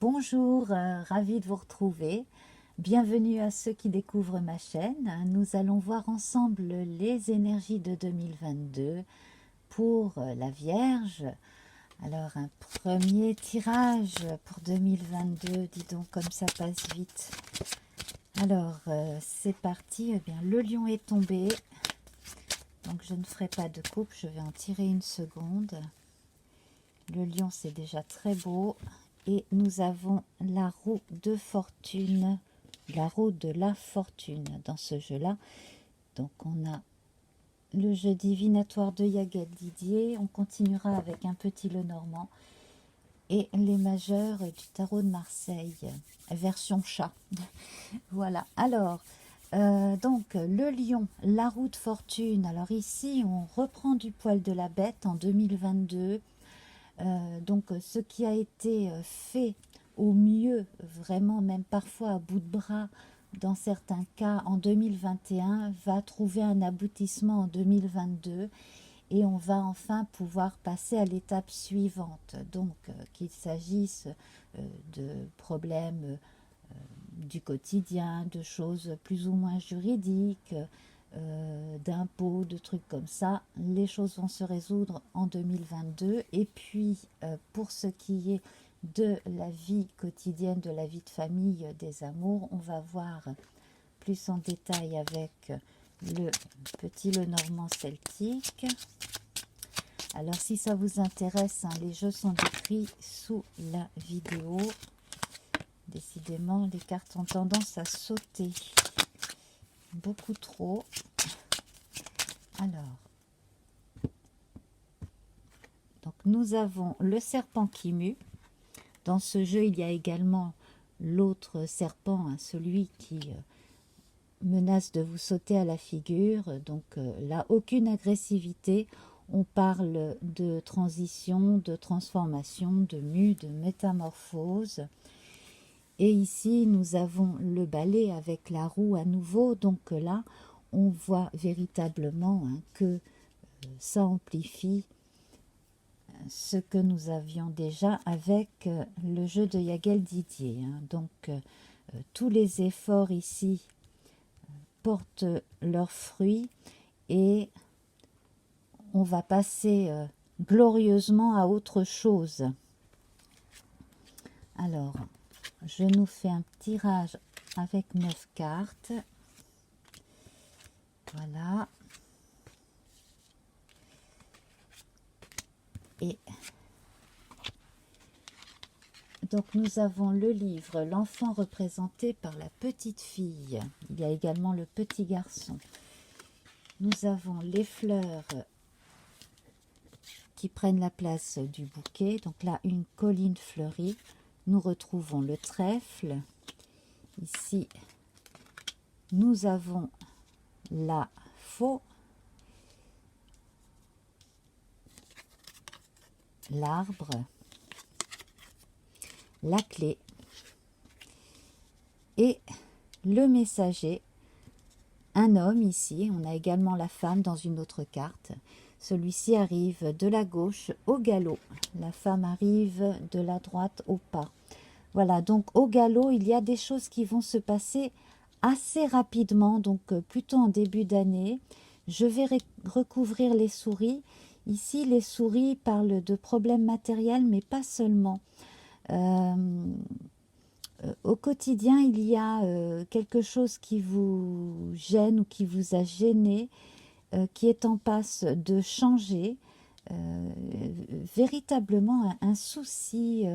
Bonjour, ravie de vous retrouver. Bienvenue à ceux qui découvrent ma chaîne. Nous allons voir ensemble les énergies de 2022 pour la Vierge. Alors un premier tirage pour 2022, dis donc comme ça passe vite. Alors c'est parti, eh bien, le lion est tombé. Donc je ne ferai pas de coupe, je vais en tirer une seconde. Le lion c'est déjà très beau. Et nous avons la roue de fortune, la roue de la fortune dans ce jeu-là. Donc on a le jeu divinatoire de Yael Didier. On continuera avec un petit Lenormand et les majeurs du tarot de Marseille, version chat. Voilà, alors, donc le lion, la roue de fortune. Alors ici, on reprend du poil de la bête en 2022. Donc ce qui a été fait au mieux, vraiment même parfois à bout de bras dans certains cas en 2021, va trouver un aboutissement en 2022 et on va enfin pouvoir passer à l'étape suivante. Donc qu'il s'agisse de problèmes du quotidien, de choses plus ou moins juridiques, d'impôts, de trucs comme ça, les choses vont se résoudre en 2022. Et puis pour ce qui est de la vie quotidienne, de la vie de famille, des amours, on va voir plus en détail avec le petit Lenormand celtique. Alors si ça vous intéresse, hein, les jeux sont décrits sous la vidéo. Décidément, les cartes ont tendance à sauter beaucoup trop. Alors, donc nous avons le serpent qui mue. Dans ce jeu, il y a également l'autre serpent, hein, celui qui menace de vous sauter à la figure. Donc là, aucune agressivité. On parle de transition, de transformation, de mue, de métamorphose. Et ici, nous avons le balai avec la roue à nouveau. Donc là, on voit véritablement hein, que ça amplifie ce que nous avions déjà avec le jeu de Yael Didier. Hein. Donc, tous les efforts ici portent leurs fruits et on va passer glorieusement à autre chose. Alors, je nous fais un tirage avec 9 cartes. Voilà. Et donc nous avons le livre, l'enfant représenté par la petite fille. Il y a également le petit garçon. Nous avons les fleurs qui prennent la place du bouquet. Donc là, une colline fleurie. Nous retrouvons le trèfle. Ici, nous avons la faux, l'arbre, la clé et le messager, un homme ici. On a également la femme dans une autre carte. Celui-ci arrive de la gauche au galop. La femme arrive de la droite au pas. Voilà, donc au galop, il y a des choses qui vont se passer assez rapidement, donc plutôt en début d'année. Je vais recouvrir les souris. Ici, les souris parlent de problèmes matériels, mais pas seulement. Au quotidien, il y a quelque chose qui vous gêne ou qui vous a gêné, qui est en passe de changer. Véritablement un souci.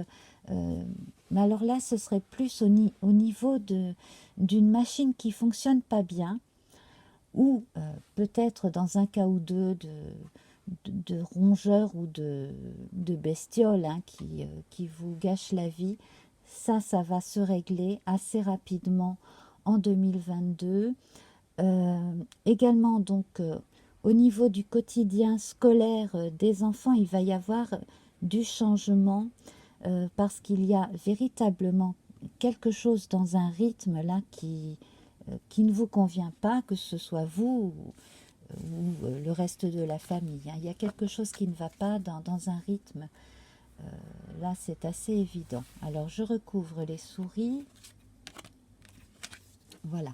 Mais alors là, ce serait plus au niveau d'une machine qui fonctionne pas bien, ou peut-être dans un cas ou deux de rongeurs ou de bestioles hein, qui vous gâchent la vie. Ça va se régler assez rapidement en 2022. Également, donc, au niveau du quotidien scolaire des enfants, il va y avoir du changement parce qu'il y a véritablement quelque chose dans un rythme là qui ne vous convient pas, que ce soit vous ou le reste de la famille. Hein. Il y a quelque chose qui ne va pas dans un rythme Là, c'est assez évident. Alors, je recouvre les souris. Voilà.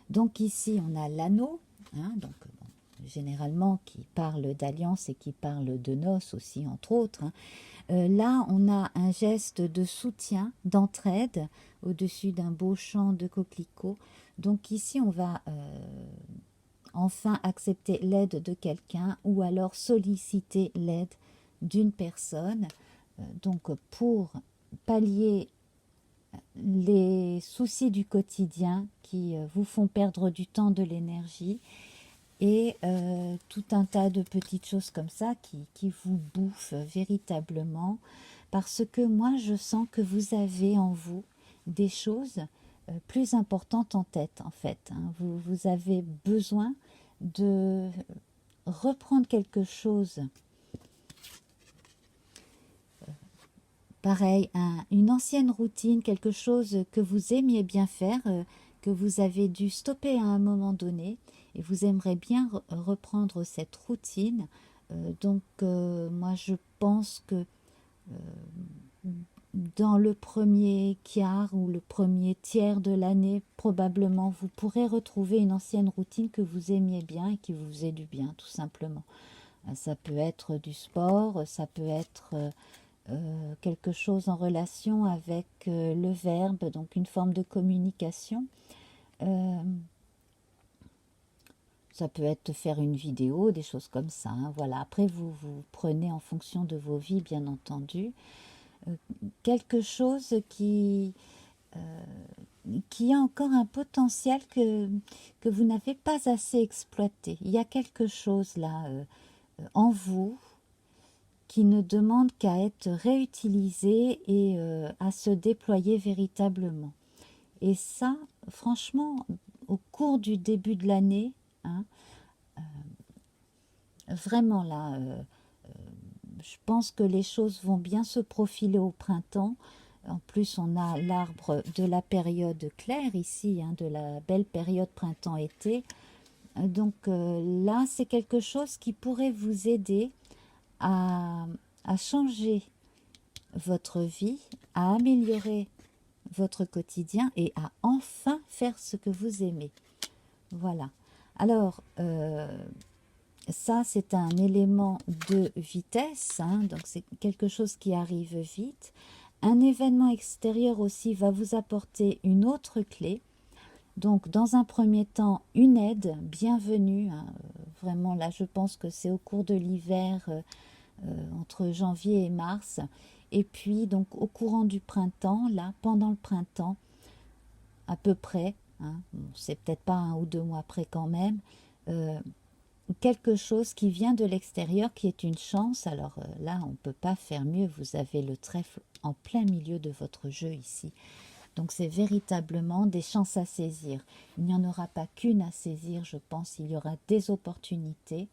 Donc ici, on a l'anneau, hein, donc bon, généralement qui parle d'alliance et qui parle de noces aussi, entre autres. Hein. Là, on a un geste de soutien, d'entraide, au-dessus d'un beau champ de coquelicots. Donc ici, on va enfin accepter l'aide de quelqu'un ou alors solliciter l'aide d'une personne. Donc pour pallier les soucis du quotidien qui vous font perdre du temps, de l'énergie et tout un tas de petites choses comme ça qui vous bouffent véritablement parce que moi je sens que vous avez en vous des choses plus importantes en tête en fait. Hein. Vous avez besoin de reprendre quelque chose. Pareil, une ancienne routine, quelque chose que vous aimiez bien faire, que vous avez dû stopper à un moment donné, et vous aimeriez bien reprendre cette routine. Donc, moi, je pense que dans le premier quart ou le premier tiers de l'année, probablement, vous pourrez retrouver une ancienne routine que vous aimiez bien et qui vous faisait du bien, tout simplement. Ça peut être du sport, ça peut être quelque chose en relation avec le verbe, donc une forme de communication. Euh, ça peut être faire une vidéo, des choses comme ça. Hein, voilà. Après, vous prenez en fonction de vos vies, bien entendu. Quelque chose qui a encore un potentiel que vous n'avez pas assez exploité. Il y a quelque chose là en vous qui ne demande qu'à être réutilisé et à se déployer véritablement. Et ça, franchement, au cours du début de l'année, hein, vraiment là, je pense que les choses vont bien se profiler au printemps. En plus, on a l'arbre de la période claire ici, hein, de la belle période printemps-été. Donc là, c'est quelque chose qui pourrait vous aider à, à changer votre vie, à améliorer votre quotidien et à enfin faire ce que vous aimez. Voilà. Alors, ça, c'est un élément de vitesse, hein, donc c'est quelque chose qui arrive vite. Un événement extérieur aussi va vous apporter une autre clé. Donc, dans un premier temps, une aide bienvenue. Hein, vraiment, là, je pense que c'est au cours de l'hiver, entre janvier et mars. Et puis, donc, au courant du printemps, là, pendant le printemps, à peu près, hein, bon, c'est peut-être pas 1 ou 2 mois après quand même, quelque chose qui vient de l'extérieur, qui est une chance. Alors là, on ne peut pas faire mieux. Vous avez le trèfle en plein milieu de votre jeu ici. Donc c'est véritablement des chances à saisir. Il n'y en aura pas qu'une à saisir, je pense. Il y aura des opportunités.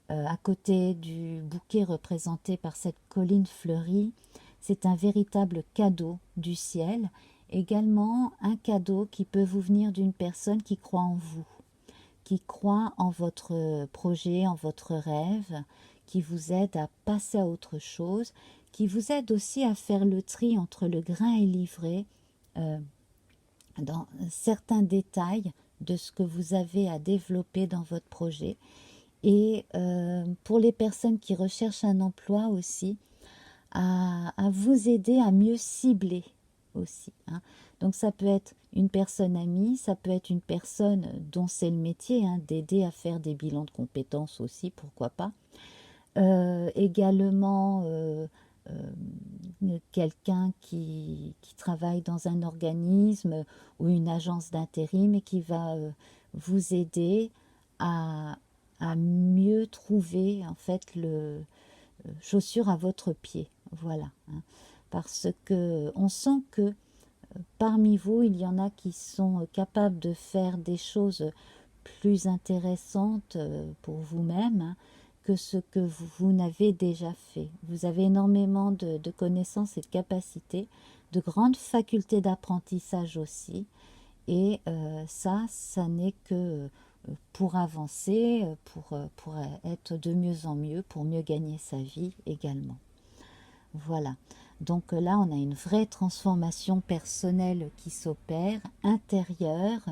À côté du bouquet représenté par cette colline fleurie, c'est un véritable cadeau du ciel. Également un cadeau qui peut vous venir d'une personne qui croit en vous, qui croit en votre projet, en votre rêve, qui vous aide à passer à autre chose, qui vous aide aussi à faire le tri entre le grain et l'ivraie dans certains détails de ce que vous avez à développer dans votre projet. Et pour les personnes qui recherchent un emploi aussi, à vous aider à mieux cibler aussi. Hein. Donc ça peut être une personne amie, ça peut être une personne dont c'est le métier, hein, d'aider à faire des bilans de compétences aussi, pourquoi pas. Également quelqu'un qui travaille dans un organisme ou une agence d'intérim et qui va vous aider à, à mieux trouver en fait le chaussure à votre pied. Voilà. Hein. Parce que on sent que parmi vous, il y en a qui sont capables de faire des choses plus intéressantes pour vous-même, hein, que ce que vous n'avez déjà fait. Vous avez énormément de connaissances et de capacités, de grandes facultés d'apprentissage aussi. Et ça n'est que pour avancer, pour être de mieux en mieux, pour mieux gagner sa vie également. Voilà. Donc là, on a une vraie transformation personnelle qui s'opère, intérieure.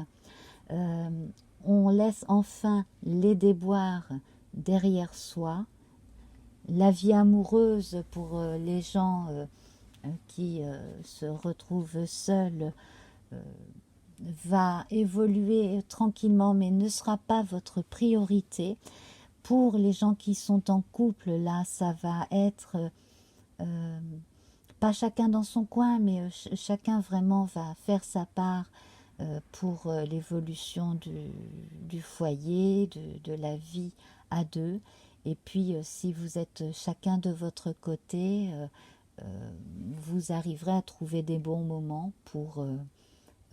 Euh, on laisse enfin les déboires derrière soi. La vie amoureuse pour les gens qui se retrouvent seuls euh, va évoluer tranquillement, mais ne sera pas votre priorité. Pour les gens qui sont en couple, là, ça va être euh, pas chacun dans son coin, mais chacun vraiment va faire sa part pour l'évolution du foyer, de la vie à deux. Et puis, si vous êtes chacun de votre côté, vous arriverez à trouver des bons moments pour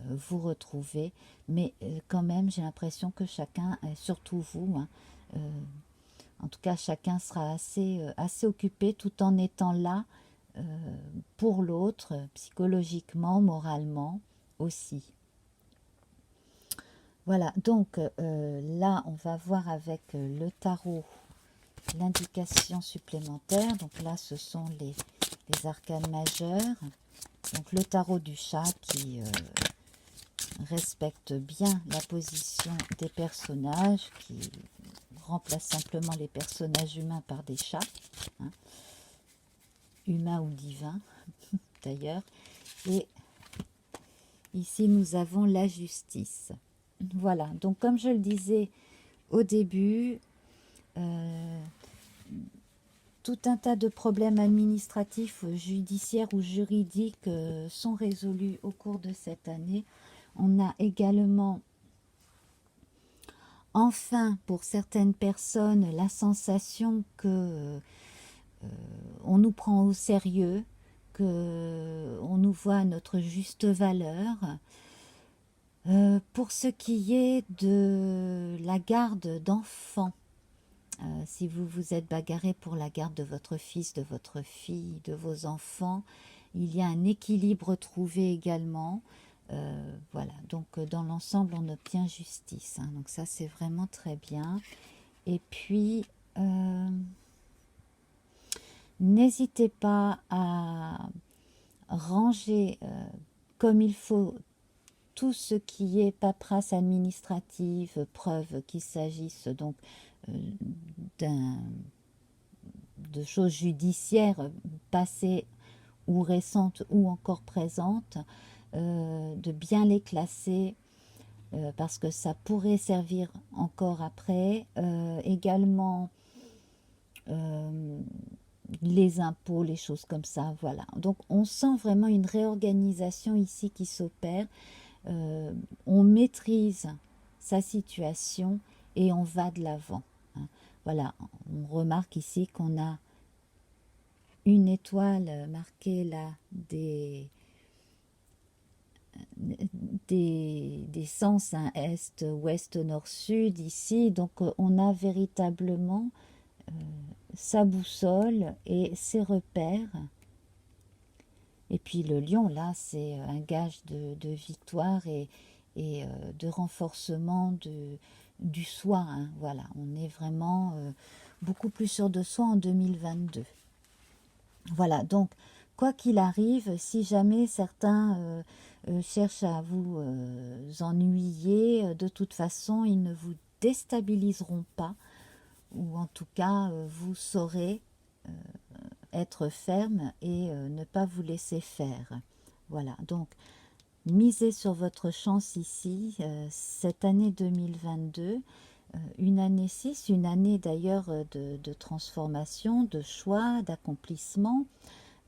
vous retrouver. Mais quand même, j'ai l'impression que chacun, surtout vous, hein, en tout cas, chacun sera assez occupé tout en étant là euh, pour l'autre, psychologiquement, moralement aussi. Voilà, donc là, on va voir avec le tarot l'indication supplémentaire. Donc là, ce sont les arcanes majeures. Donc le tarot du chat qui respecte bien la position des personnages, qui remplace simplement les personnages humains par des chats, hein, humains ou divins d'ailleurs. Et ici, nous avons la justice. Voilà, donc comme je le disais au début, tout un tas de problèmes administratifs, judiciaires ou juridiques sont résolus au cours de cette année. On a également, enfin, pour certaines personnes, la sensation que on nous prend au sérieux, que on nous voit à notre juste valeur. Pour ce qui est de la garde d'enfants, si vous vous êtes bagarré pour la garde de votre fils, de votre fille, de vos enfants, il y a un équilibre trouvé également. Voilà, donc dans l'ensemble, on obtient justice, hein, donc ça, c'est vraiment très bien. Et puis, n'hésitez pas à ranger comme il faut tout ce qui est paperasse administrative, preuve qu'il s'agisse donc de choses judiciaires passées ou récentes ou encore présentes, de bien les classer parce que ça pourrait servir encore après. Également les impôts, les choses comme ça, voilà. Donc on sent vraiment une réorganisation ici qui s'opère. On maîtrise sa situation et on va de l'avant. Hein. Voilà, on remarque ici qu'on a une étoile marquée là des sens, hein, est, ouest, nord, sud ici. Donc on a véritablement sa boussole et ses repères. Et puis le lion, là, c'est un gage de victoire et de renforcement du soi. Hein. Voilà, on est vraiment beaucoup plus sûr de soi en 2022. Voilà, donc, quoi qu'il arrive, si jamais certains cherchent à vous ennuyer, de toute façon, ils ne vous déstabiliseront pas, ou en tout cas, vous saurez être ferme et ne pas vous laisser faire. Voilà, donc misez sur votre chance ici, cette année 2022, une année 6, une année d'ailleurs de transformation, de choix, d'accomplissement,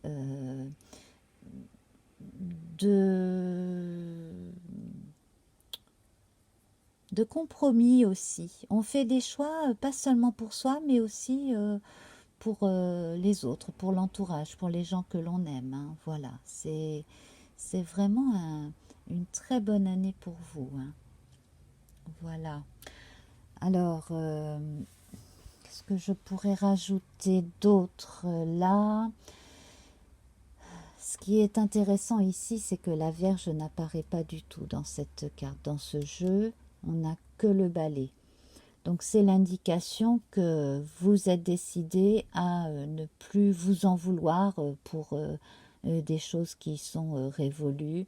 euh, de, de compromis aussi. On fait des choix pas seulement pour soi, mais aussi pour les autres, pour l'entourage, pour les gens que l'on aime. Hein. Voilà, c'est vraiment une très bonne année pour vous. Hein. Voilà. Alors, qu'est-ce que je pourrais rajouter d'autre là? Ce qui est intéressant ici, c'est que la Vierge n'apparaît pas du tout dans cette carte, dans ce jeu. On n'a que le balai. Donc c'est l'indication que vous êtes décidé à ne plus vous en vouloir pour des choses qui sont révolues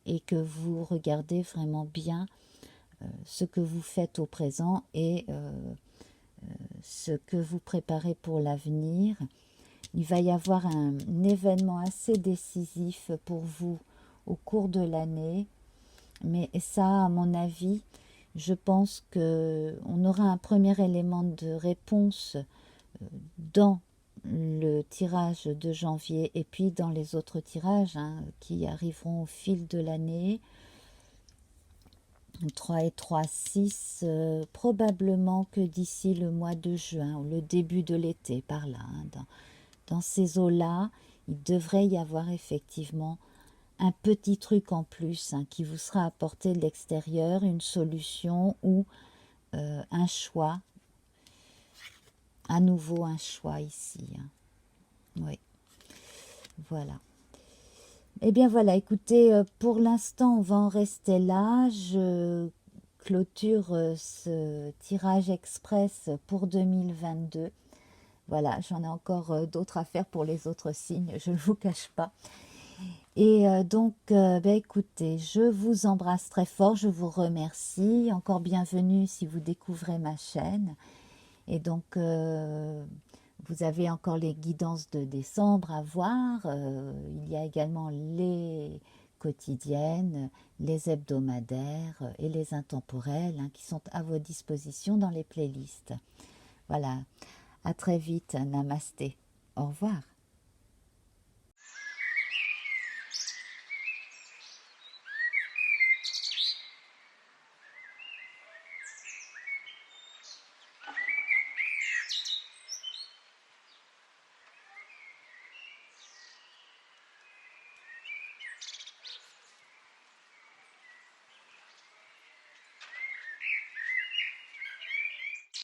et que vous regardez vraiment bien ce que vous faites au présent et ce que vous préparez pour l'avenir. Il va y avoir un événement assez décisif pour vous au cours de l'année, mais ça, à mon avis, je pense qu'on aura un premier élément de réponse dans le tirage de janvier et puis dans les autres tirages qui arriveront au fil de l'année. 3 et 3, 6, probablement que d'ici le mois de juin ou le début de l'été, par là, dans ces eaux-là, il devrait y avoir effectivement un petit truc en plus qui vous sera apporté de l'extérieur, une solution ou un choix, à nouveau un choix ici. Oui, voilà. Eh bien voilà, écoutez, pour l'instant on va en rester là. Je clôture ce tirage express pour 2022. Voilà, j'en ai encore d'autres à faire pour les autres signes, je ne vous cache pas. Et donc, écoutez, je vous embrasse très fort, je vous remercie. Encore bienvenue si vous découvrez ma chaîne. Et donc, vous avez encore les guidances de décembre à voir. Il y a également les quotidiennes, les hebdomadaires et les intemporels qui sont à votre disposition dans les playlists. Voilà, à très vite, namasté, au revoir.